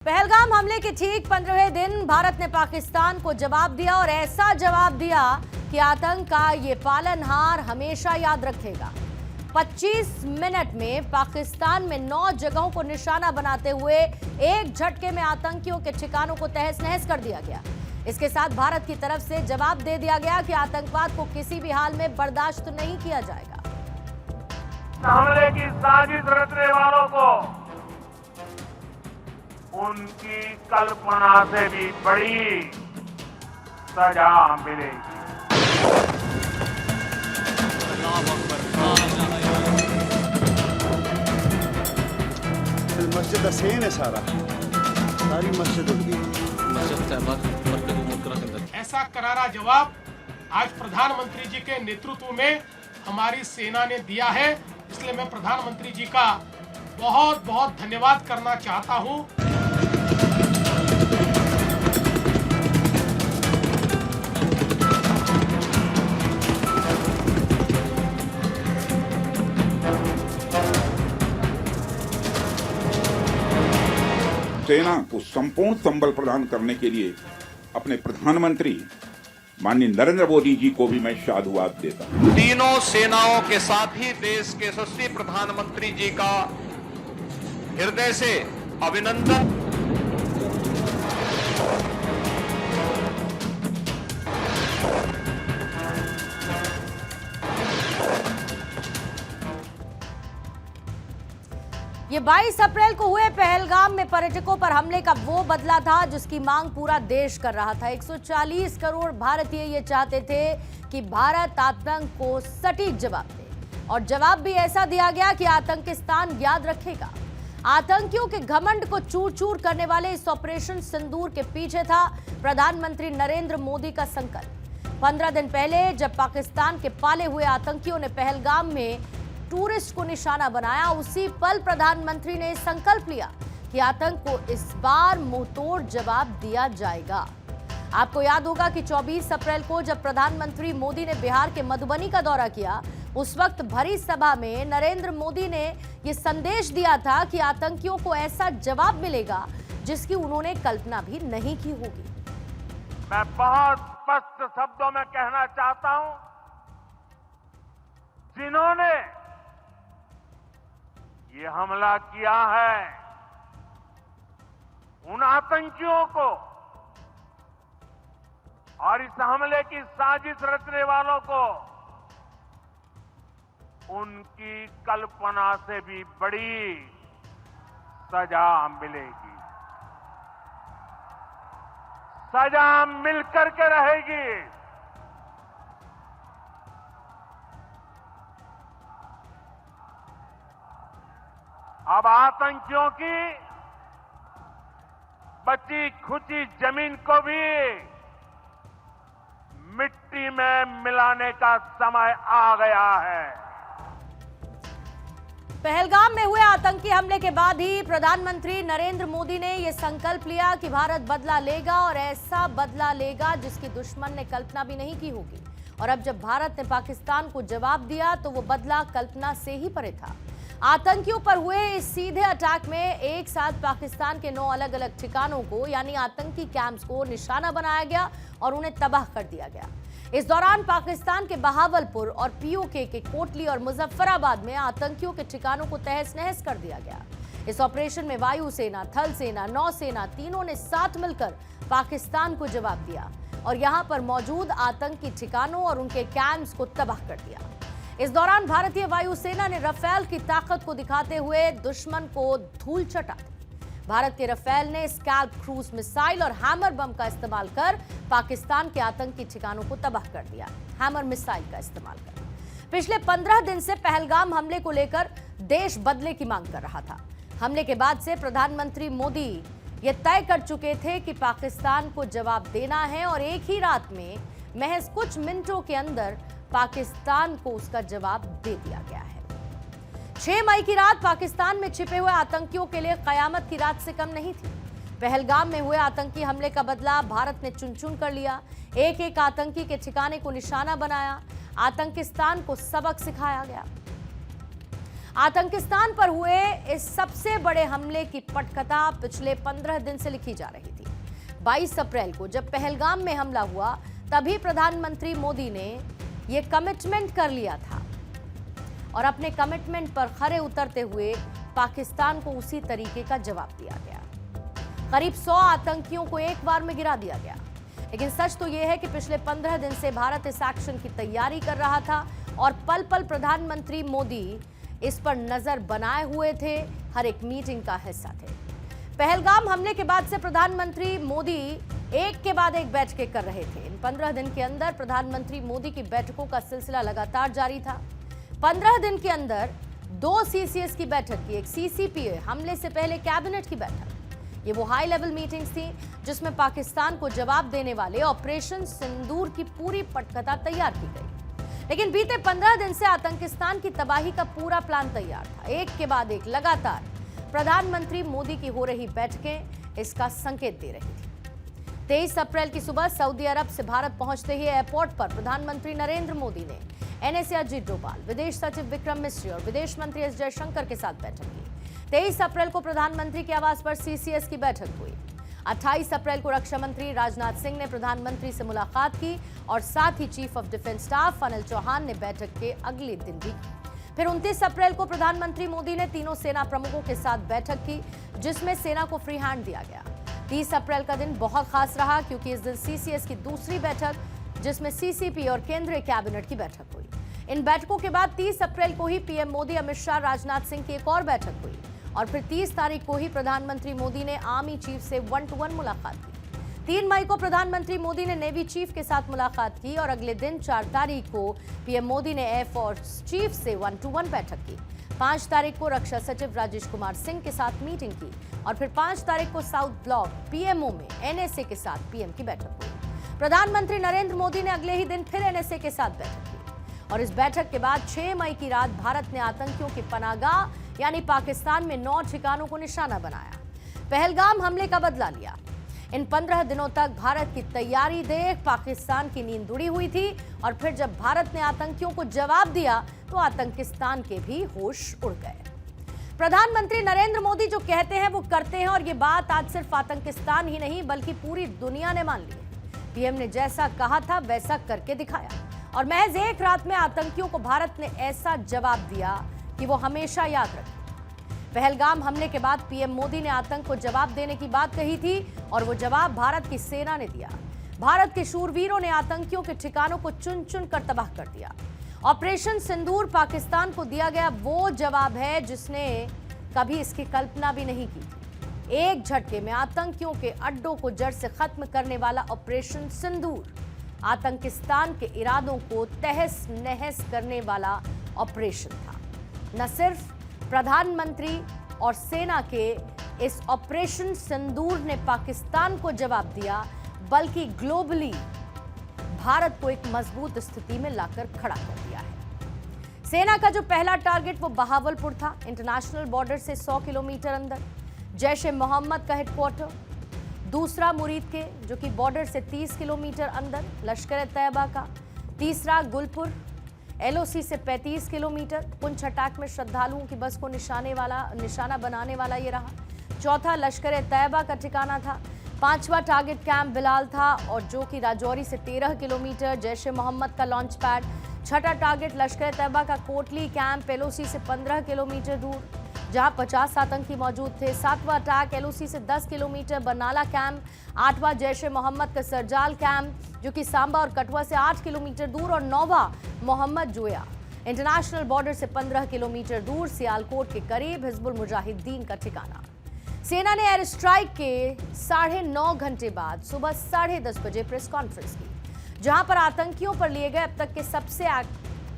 पहलगाम हमले के ठीक 15वें दिन भारत ने पाकिस्तान को जवाब दिया और ऐसा जवाब दिया कि आतंक का ये पालनहार हमेशा याद रखेगा। 25 मिनट में पाकिस्तान में 9 जगहों को निशाना बनाते हुए एक झटके में आतंकियों के ठिकानों को तहस नहस कर दिया गया। इसके साथ भारत की तरफ से जवाब दे दिया गया कि आतंकवाद को किसी भी हाल में बर्दाश्त नहीं किया जाएगा। हमले की साजिश रचने वालों को उनकी कल्पना से भी बड़ी सजा मिलेगी। मस्जिद हसैन है सारी मस्जिद उड़ गई। ऐसा करारा जवाब आज प्रधानमंत्री जी के नेतृत्व में हमारी सेना ने दिया है, इसलिए मैं प्रधानमंत्री जी का बहुत बहुत धन्यवाद करना चाहता हूं। सेना को संपूर्ण संबल प्रदान करने के लिए अपने प्रधानमंत्री माननीय नरेंद्र मोदी जी को भी मैं साधुवाद देता हूं। तीनों सेनाओं के साथ ही देश के यशस्वी प्रधानमंत्री जी का हृदय से अभिनंदन। ये 22 अप्रैल को हुए पहलगाम में पर्यटकों पर हमले का वो बदला था जिसकी मांग पूरा देश कर रहा था। 140 करोड़ भारतीय ये चाहते थे कि भारत आतंक को सटीक जवाब दे और जवाब भी ऐसा दिया गया कि आतंकिस्तान याद रखेगा। आतंकियों के घमंड को चूर चूर करने वाले इस ऑपरेशन सिंदूर के पीछे था प्रधानमंत्री नरेंद्र मोदी का संकल्प। 15 दिन पहले जब पाकिस्तान के पाले हुए आतंकियों ने पहलगाम में टूरिस्ट को निशाना बनाया, उसी पल प्रधानमंत्री ने संकल्प लिया कि आतंक को इस बार मुंहतोड़ जवाब दिया जाएगा। आपको याद होगा कि 24 अप्रैल को जब प्रधानमंत्री मोदी ने बिहार के मधुबनी का दौरा किया, उस वक्त भरी सभा में नरेंद्र मोदी ने यह संदेश दिया था कि आतंकियों को ऐसा जवाब मिलेगा जिसकी उन्होंने कल्पना भी नहीं की होगी। मैं बहुत स्पष्ट शब्दों में कहना चाहता हूं, जिन्होंने ये हमला किया है उन आतंकियों को और इस हमले की साजिश रचने वालों को उनकी कल्पना से भी बड़ी सजा मिलेगी। सजा मिलकर के रहेगी। अब आतंकियों की बची खुची जमीन को भी मिट्टी में मिलाने का समय आ गया है। पहलगाम में हुए आतंकी हमले के बाद ही प्रधानमंत्री नरेंद्र मोदी ने यह संकल्प लिया कि भारत बदला लेगा और ऐसा बदला लेगा जिसकी दुश्मन ने कल्पना भी नहीं की होगी। और अब जब भारत ने पाकिस्तान को जवाब दिया तो वो बदला कल्पना से ही परे था। आतंकियों पर हुए इस सीधे अटैक में एक साथ पाकिस्तान के 9 अलग अलग ठिकानों को यानी आतंकी कैंप्स को निशाना बनाया गया और उन्हें तबाह कर दिया गया। इस दौरान पाकिस्तान के बहावलपुर और पीओके के कोटली और मुजफ्फराबाद में आतंकियों के ठिकानों को तहस नहस कर दिया गया। इस ऑपरेशन में वायुसेना, थल सेना, नौसेना तीनों ने साथ मिलकर पाकिस्तान को जवाब दिया और यहां पर मौजूद आतंकी ठिकानों और उनके कैंप्स को तबाह कर दिया। इस दौरान भारतीय वायुसेना ने रफेल की ताकत को दिखाते हुए दुश्मन को धूल चटा दी। भारत के रफेल ने स्कैल्प क्रूज मिसाइल और हैमर बम का इस्तेमाल कर पाकिस्तान के आतंकी ठिकानों को तबाह कर दिया। हैमर मिसाइल का इस्तेमाल कर पिछले 15 दिन से पहलगाम हमले को लेकर देश बदले की मांग कर रहा था। हमले के बाद से प्रधानमंत्री मोदी ये तय कर चुके थे कि पाकिस्तान को जवाब देना है और एक ही रात में महज कुछ मिनटों के अंदर पाकिस्तान को उसका जवाब दे दिया गया है। 6 मई की रात पाकिस्तान में छिपे हुए आतंकियों के लिए कयामत की रात से कम नहीं थी। पहलगाम में हुए आतंकी हमले का बदला भारत ने चुन चुन कर लिया। एक एक आतंकी के ठिकाने को निशाना बनाया। आतंकिस्तान को सबक सिखाया गया। आतंकिस्तान पर हुए इस सबसे बड़े हमले की पटकथा पिछले 15 दिन से लिखी जा रही थी। 22 अप्रैल को जब पहलगाम में हमला हुआ, तभी प्रधानमंत्री मोदी ने यह कमिटमेंट कर लिया था और अपने कमिटमेंट पर खरे उतरते हुए पाकिस्तान को उसी तरीके का जवाब दिया गया। करीब 100 आतंकियों को एक बार में गिरा दिया गया। लेकिन सच तो यह है कि पिछले 15 दिन से भारत इस एक्शन की तैयारी कर रहा था और पल पल प्रधानमंत्री मोदी इस पर नजर बनाए हुए थे, हर एक मीटिंग का हिस्सा थे। पहलगाम हमले के बाद से प्रधानमंत्री मोदी एक के बाद एक बैठकें कर रहे थे। इन 15 दिन के अंदर प्रधानमंत्री मोदी की बैठकों का सिलसिला लगातार जारी था। 15 दिन के अंदर 2 CCS की बैठक की, एक CCPA हमले से पहले कैबिनेट की बैठक। ये वो हाई लेवल मीटिंग्स थी जिसमें पाकिस्तान को जवाब देने वाले ऑपरेशन सिंदूर की पूरी पटकथा तैयार की गई। लेकिन बीते 15 दिन से आतंकिस्तान की तबाही का पूरा प्लान तैयार था। एक के बाद एक लगातार प्रधानमंत्री मोदी की हो रही बैठकें इसका संकेत दे रही थी। 23 अप्रैल की सुबह सऊदी अरब से भारत पहुंचते ही एयरपोर्ट पर प्रधानमंत्री नरेंद्र मोदी ने NSA अजीत डोभाल, विदेश सचिव विक्रम मिश्री और विदेश मंत्री S जयशंकर के साथ बैठक की। 23 अप्रैल को प्रधानमंत्री के आवास पर CCS की बैठक हुई। 28 अप्रैल को रक्षा मंत्री राजनाथ सिंह ने प्रधानमंत्री से मुलाकात की और साथ ही chief of defence staff Anil Chauhan ने बैठक के अगले दिन भी की। फिर 29 अप्रैल को प्रधानमंत्री मोदी ने तीनों सेना प्रमुखों के साथ बैठक की, जिसमें सेना को फ्री हैंड दिया गया। 30 अप्रैल का दिन बहुत खास रहा क्योंकि इस दिन CCS की दूसरी बैठक, जिसमें CCP और केंद्रीय कैबिनेट की बैठक हुई। इन बैठकों के बाद 30 अप्रैल को ही PM मोदी, अमित शाह, राजनाथ सिंह की एक और बैठक हुई और फिर 30 तारीख को ही प्रधानमंत्री मोदी ने आर्मी चीफ से 1-to-1 मुलाकात की। 3 मई को प्रधानमंत्री मोदी ने नेवी चीफ के साथ मुलाकात की और अगले दिन 4 तारीख को PM मोदी ने एयरफोर्स चीफ से 1-to-1 बैठक की। 5 तारीख को रक्षा सचिव राजेश कुमार सिंह के साथ मीटिंग की और फिर 5 तारीख को साउथ ब्लॉक PMO में NSA के साथ PM की बैठक हुई। प्रधानमंत्री नरेंद्र मोदी ने अगले ही दिन फिर NSA के साथ बैठक की और इस बैठक के बाद 6 मई की रात भारत ने आतंकियों की पनाहगाह यानी पाकिस्तान में 9 ठिकानों को निशाना बनाया, पहलगाम हमले का बदला लिया। इन 15 दिनों तक भारत की तैयारी देख पाकिस्तान की नींद उड़ी हुई थी और फिर जब भारत ने आतंकियों को जवाब दिया तो आतंकिस्तान के भी होश उड़ गए। प्रधानमंत्री नरेंद्र मोदी जो कहते हैं वो करते हैं और ये बात आज सिर्फ आतंकिस्तान ही नहीं बल्कि पूरी दुनिया ने मान ली है। PM ने जैसा कहा था वैसा करके दिखाया और महज एक रात में आतंकियों को भारत ने ऐसा जवाब दिया कि वो हमेशा याद रखें। पहलगाम हमले के बाद PM मोदी ने आतंक को जवाब देने की बात कही थी और वो जवाब भारत की सेना ने दिया। भारत के शूरवीरों ने आतंकियों के ठिकानों को चुन चुन कर तबाह कर दिया। ऑपरेशन सिंदूर पाकिस्तान को दिया गया वो जवाब है जिसने कभी इसकी कल्पना भी नहीं की थी। एक झटके में आतंकियों के अड्डों को जड़ से खत्म करने वाला ऑपरेशन सिंदूर आतंकिस्तान के इरादों को तहस नहस करने वाला ऑपरेशन था। न सिर्फ प्रधानमंत्री और सेना के इस ऑपरेशन सिंदूर ने पाकिस्तान को जवाब दिया बल्कि ग्लोबली भारत को एक मजबूत स्थिति में लाकर खड़ा कर दिया है। सेना का जो पहला टारगेट वो बहावलपुर था, इंटरनेशनल बॉर्डर से 100 किलोमीटर अंदर, जैश-ए-मोहम्मद का हेडक्वार्टर। दूसरा मुरीद के जो कि बॉर्डर से 30 किलोमीटर अंदर, लश्कर-ए-तैयबा का। तीसरा गुलपुर, LOC से 35 किलोमीटर, पुंछ अटैक में श्रद्धालुओं की बस को निशाना बनाने वाला ये रहा। चौथा लश्कर-ए-तैयबा का ठिकाना था। 5वां टारगेट कैंप बिलाल था और जो कि राजौरी से 13 किलोमीटर, जैश-ए-मोहम्मद का लॉन्च पैड। छठा टारगेट लश्कर-ए-तैयबा का कोटली कैंप LOC से 15 किलोमीटर दूर, जहां 50 आतंकी मौजूद थे। 7वां अटैक LOC से 10 किलोमीटर बरनाला कैंप। 8वां जैश-ए-मोहम्मद का सरजाल कैंप जो कि सांबा और कठुआ से 8 किलोमीटर दूर और 9वां मोहम्मद जोया इंटरनेशनल बॉर्डर से 15 किलोमीटर दूर सियालकोट के करीब हिजबुल मुजाहिदीन का ठिकाना। सेना ने एयर स्ट्राइक के 9.5 घंटे बाद सुबह 10:30 बजे प्रेस कॉन्फ्रेंस की, जहां पर आतंकियों पर लिए गए अब तक के सबसे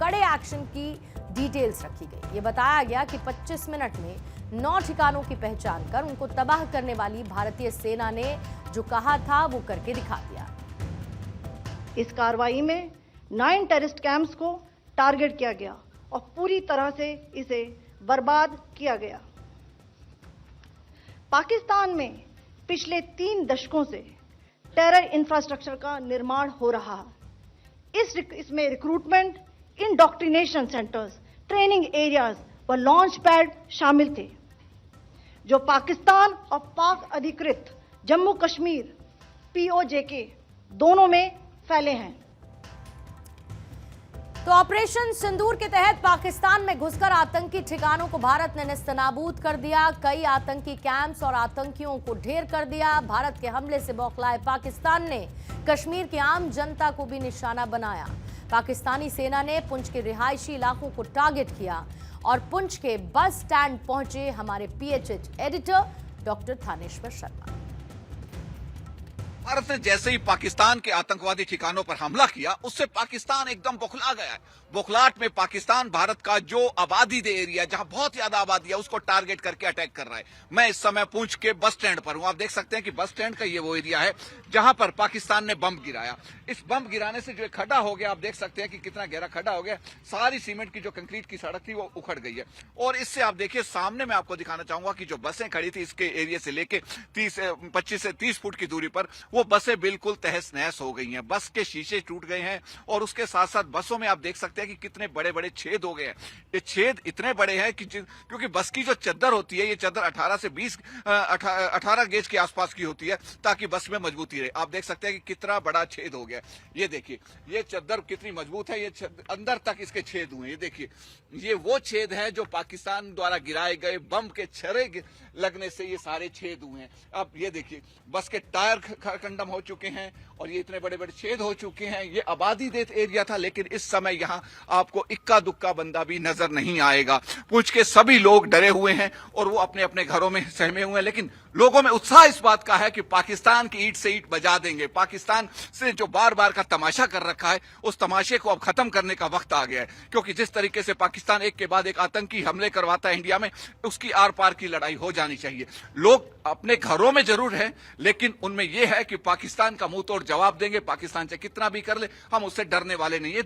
कड़े एक्शन की डिटेल्स रखी गई। ये बताया गया कि 25 मिनट में 9 ठिकानों की पहचान कर उनको तबाह करने वाली भारतीय सेना ने जो कहा था वो करके दिखा दिया। इस कार्रवाई में 9 टेररिस्ट कैंप्स को टारगेट किया गया और पूरी तरह से इसे बर्बाद किया गया। पाकिस्तान में पिछले 3 दशकों से टेरर इंफ्रास्ट्रक्चर का निर्माण हो रहा है। इसमें recruitment, indoctrination centres, training areas व व लॉन्च पैड शामिल थे, जो पाकिस्तान और पाक अधिकृत जम्मू कश्मीर POJK दोनों में फैले हैं। तो ऑपरेशन सिंदूर के तहत पाकिस्तान में घुसकर आतंकी ठिकानों को भारत ने नेस्तनाबूद कर दिया। कई आतंकी कैंप्स और आतंकियों को ढेर कर दिया। भारत के हमले से बौखलाए पाकिस्तान ने कश्मीर की आम जनता को भी निशाना बनाया। पाकिस्तानी सेना ने पुंछ के रिहायशी इलाकों को टारगेट किया और पुंछ के बस स्टैंड पहुंचे हमारे PHH editor doctor Thaneshwar Sharma. Bharat ने जैसे ही पाकिस्तान के आतंकवादी ठिकानों पर हमला किया, उससे पाकिस्तान एकदम बौखला गया है। बौखलाहट में पाकिस्तान भारत का जो आबादी दे एरिया, जहां बहुत ज्यादा आबादी है, उसको टारगेट करके अटैक कर रहा है। मैं इस समय पुंछ के बस स्टैंड पर हूं। आप देख सकते हैं कि बस स्टैंड का ये वो एरिया है जहां पर पाकिस्तान ने बम गिराया। इस बम गिराने से जो खड्डा हो गया, आप देख सकते हैं कि कितना गहरा खड्डा हो गया। सारी सीमेंट की जो कंक्रीट की सड़क थी वो उखड़ गई है। और इससे आप देखिए, सामने मैं आपको दिखाना चाहूंगा कि जो बसें खड़ी थी इसके एरिया से लेके 25 से 30 फुट की दूरी पर, वो बसें बिल्कुल तहस नहस हो गई हैं। बस के शीशे टूट गए हैं और उसके साथ साथ बसों में आप देख सकते हैं कि कितने बड़े बड़े छेद हो गए हैं। ये छेद इतने बड़े हैं कि क्योंकि बस की जो चद्दर होती है, ये चद्दर 18 से 18 गेज के आसपास की होती है ताकि बस में मजबूती रहे। आप देख सकते हैं कि कितना बड़ा छेद हो गया। ये देखिए, ये चद्दर कितनी मजबूत है, ये अंदर तक इसके छेद हुए। ये देखिए, ये वो छेद है जो पाकिस्तान द्वारा गिराए गए बम के छर्रे लगने से ये सारे छेद हुए हैं। अब ये देखिए, बस के टायर खरकंडम हो चुके हैं और ये इतने बड़े बड़े छेद हो चुके हैं। ये आबादी देत एरिया था, लेकिन इस समय यहां आपको इक्का दुक्का बंदा भी नजर नहीं आएगा। पूंछ के सभी लोग डरे हुए हैं और वो अपने अपने घरों में सहमे हुए हैं, लेकिन लोगों में उत्साह इस बात का है कि पाकिस्तान की ईंट से ईंट बजा देंगे। पाकिस्तान से जो बार बार का तमाशा कर रखा है, उस तमाशे को अब खत्म करने का वक्त आ गया है। क्योंकि जिस तरीके से पाकिस्तान एक के बाद एक आतंकी हमले करवाता है इंडिया में, उसकी आर पार की लड़ाई हो जानी चाहिए। लोग अपने घरों में जरूर हैं, लेकिन उनमें यह है कि पाकिस्तान का मुंह तोड़ जवाब देंगे। पाकिस्तान से कितना भी कर ले, हम उससे डरने वाले नहीं है।